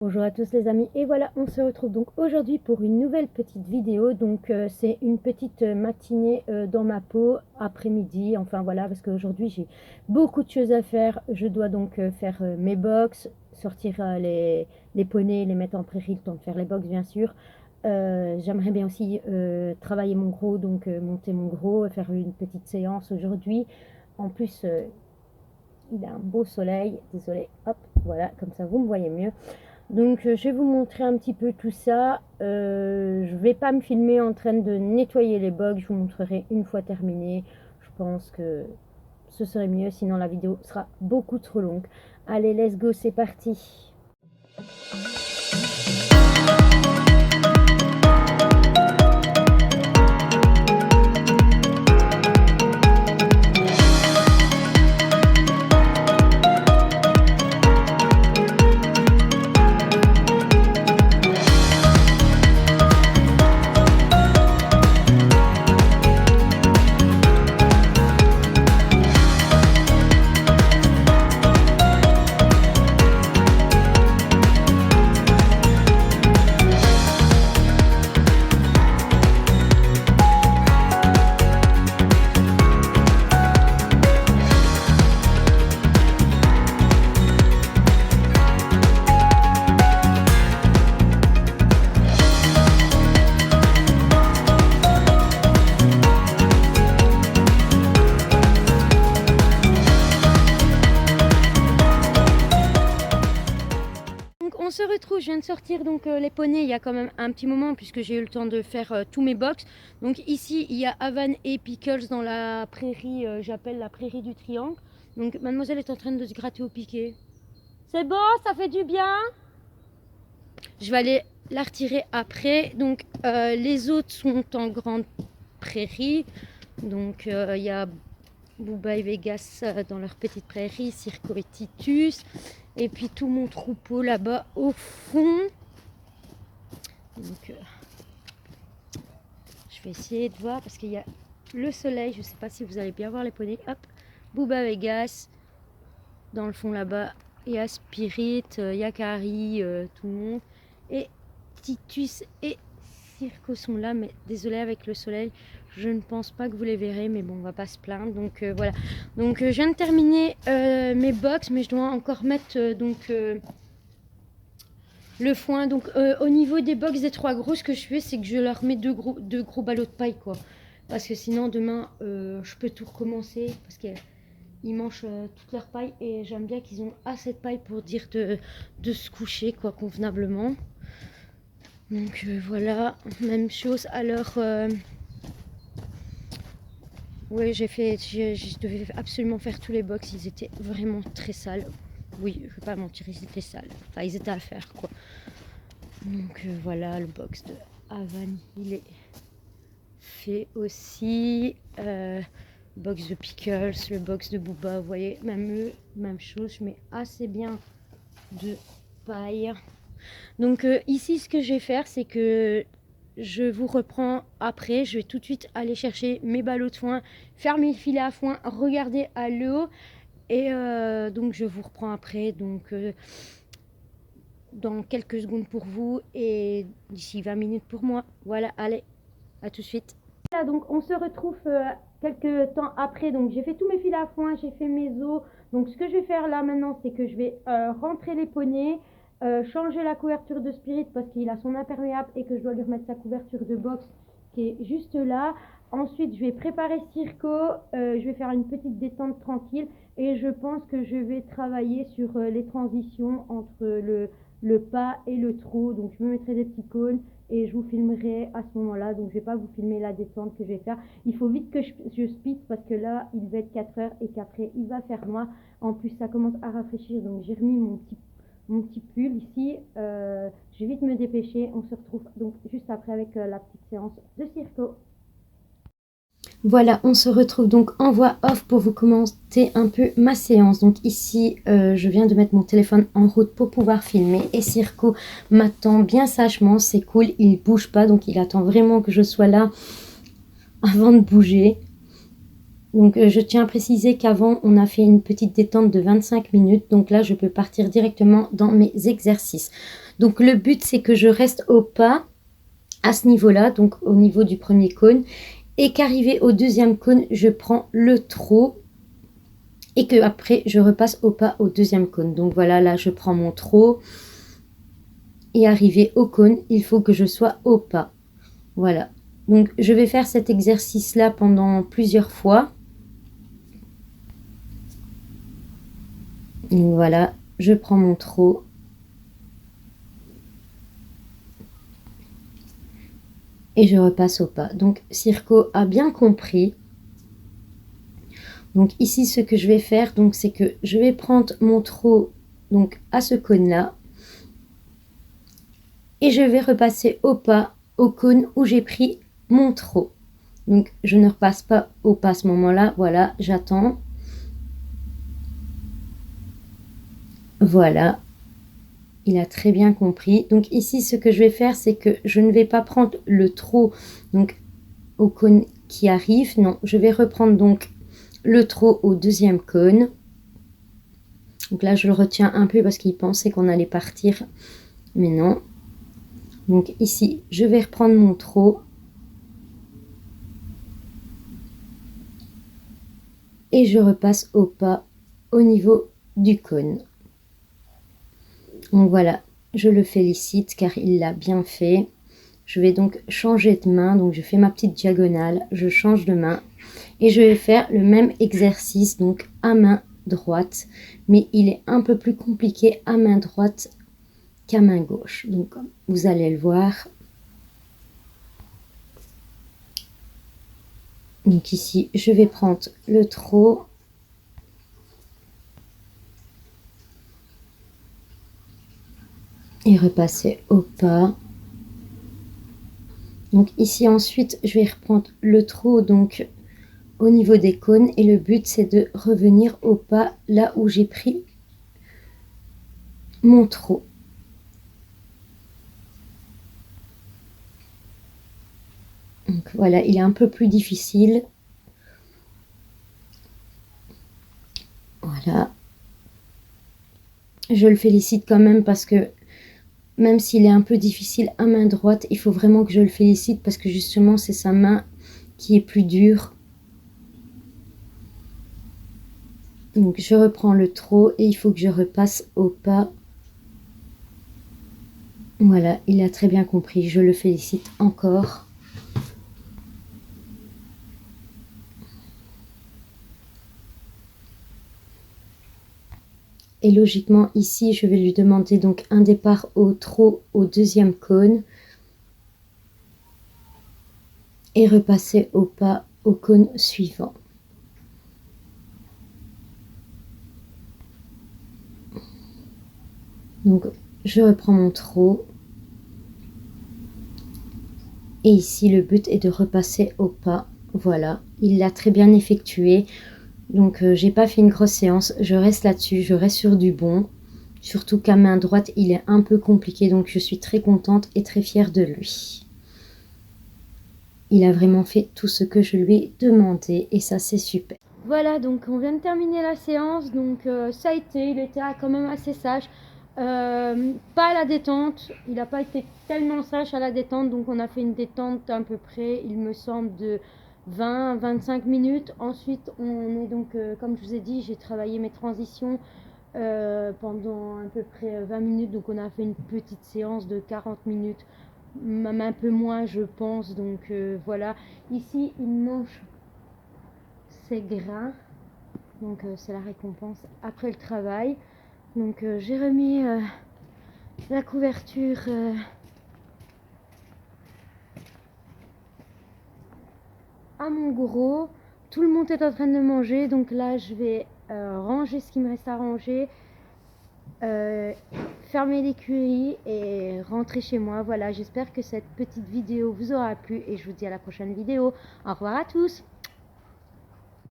Bonjour à tous les amis, et voilà, on se retrouve donc aujourd'hui pour une nouvelle petite vidéo. Donc c'est une petite matinée dans ma peau, après-midi, enfin voilà, parce qu'aujourd'hui j'ai beaucoup de choses à faire. Je dois donc faire mes box, sortir les poneys, les mettre en prairie, le temps de faire les box bien sûr. J'aimerais bien aussi travailler mon gros, donc monter mon gros, faire une petite séance aujourd'hui. En plus, il a un beau soleil, désolé, hop, voilà, comme ça vous me voyez mieux. Donc je vais vous montrer un petit peu tout ça. Je vais pas me filmer en train de nettoyer les box. Je vous montrerai une fois terminé. Je pense que ce serait mieux, sinon la vidéo sera beaucoup trop longue. Allez, let's go, c'est parti. On se retrouve, je viens de sortir donc les poneys il y a quand même un petit moment puisque j'ai eu le temps de faire tous mes box. Donc ici il y a Havan et Pickles dans la prairie, j'appelle la prairie du triangle. Donc mademoiselle est en train de se gratter au piquet. C'est bon, ça fait du bien. Je vais aller la retirer après. Donc les autres sont en grande prairie. Donc il y a Booba et Vegas dans leur petite prairie, Circo et Titus. Et puis tout mon troupeau là-bas au fond. Donc je vais essayer de voir parce qu'il y a le soleil. Je ne sais pas si vous allez bien voir les poneys. Hop, Booba Vegas dans le fond là-bas. Il y a Spirit, Yakari, tout le monde. Et Titus et Circo sont là, mais désolé avec le soleil, je ne pense pas que vous les verrez, mais bon, on va pas se plaindre. Donc voilà. Donc je viens de terminer mes box, mais je dois encore mettre le foin. Donc au niveau des box des trois gros, ce que je fais, c'est que je leur mets deux gros ballots de paille, quoi. Parce que sinon demain, je peux tout recommencer parce qu'ils mangent toute leur paille et j'aime bien qu'ils ont assez de paille pour dire de se coucher, quoi, convenablement. Donc voilà, même chose. Alors oui, je devais absolument faire tous les box. Ils étaient vraiment très sales. Oui, je vais pas mentir, ils étaient sales. Enfin, ils étaient à faire, quoi. Donc voilà, le box de Havan, il est fait aussi. Box de Pickles, le box de Booba, vous voyez, même eux, même chose. Je mets assez bien de paille. Donc ici, ce que je vais faire, c'est que je vous reprends après. Je vais tout de suite aller chercher mes ballots de foin, faire mes filets à foin, regarder à l'eau. Et donc je vous reprends après. Donc dans quelques secondes pour vous et d'ici 20 minutes pour moi. Voilà, allez, à tout de suite. Voilà, donc on se retrouve quelques temps après. Donc j'ai fait tous mes filets à foin, j'ai fait mes os. Donc ce que je vais faire là maintenant, c'est que je vais rentrer les poneys. Changer la couverture de Spirit parce qu'il a son imperméable et que je dois lui remettre sa couverture de box qui est juste là. Ensuite, je vais préparer Circo. Je vais faire une petite détente tranquille et je pense que je vais travailler sur les transitions entre le pas et le trot. Donc, je me mettrai des petits cônes et je vous filmerai à ce moment-là. Donc, je ne vais pas vous filmer la descente que je vais faire. Il faut vite que je speed parce que là, il va être 4 heures et qu'après, il va faire noir. En plus, ça commence à rafraîchir. Donc, j'ai remis mon petit pull ici. Je vais vite me dépêcher. On se retrouve donc juste après avec la petite séance de Circo. Voilà, on se retrouve donc en voix off pour vous commenter un peu ma séance. Donc ici, je viens de mettre mon téléphone en route pour pouvoir filmer. Et Circo m'attend bien sagement, c'est cool, il bouge pas. Donc il attend vraiment que je sois là avant de bouger. Donc je tiens à préciser qu'avant on a fait une petite détente de 25 minutes. Donc là je peux partir directement dans mes exercices. Donc le but, c'est que je reste au pas à ce niveau-là, donc au niveau du premier cône, et qu'arrivé au deuxième cône, je prends le trot et que après je repasse au pas au deuxième cône. Donc voilà, là je prends mon trot et arrivé au cône, il faut que je sois au pas. Voilà. Donc je vais faire cet exercice-là pendant plusieurs fois. Donc voilà, je prends mon trot. Et je repasse au pas. Donc Circo a bien compris. Donc ici ce que je vais faire, donc c'est que je vais prendre mon trot donc à ce cône là et je vais repasser au pas au cône où j'ai pris mon trot. Donc je ne repasse pas au pas à ce moment là, voilà, j'attends, voilà, il a très bien compris. Donc ici ce que je vais faire, c'est que je ne vais pas prendre le trot donc au cône qui arrive, non, je vais reprendre donc le trot au deuxième cône. Donc là je le retiens un peu parce qu'il pensait qu'on allait partir, mais non. Donc ici je vais reprendre mon trot et je repasse au pas au niveau du cône. Donc voilà, je le félicite car il l'a bien fait. Je vais donc changer de main, donc je fais ma petite diagonale, je change de main et je vais faire le même exercice donc à main droite, mais il est un peu plus compliqué à main droite qu'à main gauche. Donc vous allez le voir. Donc ici je vais prendre le trot et repasser au pas. Donc ici ensuite je vais reprendre le trot donc au niveau des cônes et le but c'est de revenir au pas là où j'ai pris mon trot. Donc voilà, il est un peu plus difficile. Voilà. Je le félicite quand même parce que même s'il est un peu difficile à main droite, il faut vraiment que je le félicite parce que justement c'est sa main qui est plus dure. Donc je reprends le trot et il faut que je repasse au pas. Voilà, il a très bien compris, je le félicite encore. Et logiquement ici je vais lui demander donc un départ au trot au deuxième cône et repasser au pas au cône suivant. Donc je reprends mon trot et ici le but est de repasser au pas. Voilà, il l'a très bien effectué. Donc j'ai pas fait une grosse séance, je reste là-dessus, je reste sur du bon. Surtout qu'à main droite il est un peu compliqué, donc je suis très contente et très fière de lui. Il a vraiment fait tout ce que je lui ai demandé et ça c'est super. Voilà, donc on vient de terminer la séance, donc ça a été, il était quand même assez sage. Pas à la détente, il n'a pas été tellement sage à la détente, donc on a fait une détente à peu près, il me semble, de 20-25 minutes. Ensuite on est donc, comme je vous ai dit, j'ai travaillé mes transitions pendant à peu près 20 minutes, donc on a fait une petite séance de 40 minutes, même un peu moins je pense. Donc voilà, ici il mange ses grains, donc c'est la récompense après le travail. Donc j'ai remis la couverture à mon gros. Tout le monde est en train de manger, donc là je vais ranger ce qui me reste à ranger, fermer l'écurie et rentrer chez moi. Voilà, j'espère que cette petite vidéo vous aura plu et je vous dis à la prochaine vidéo. Au revoir à tous.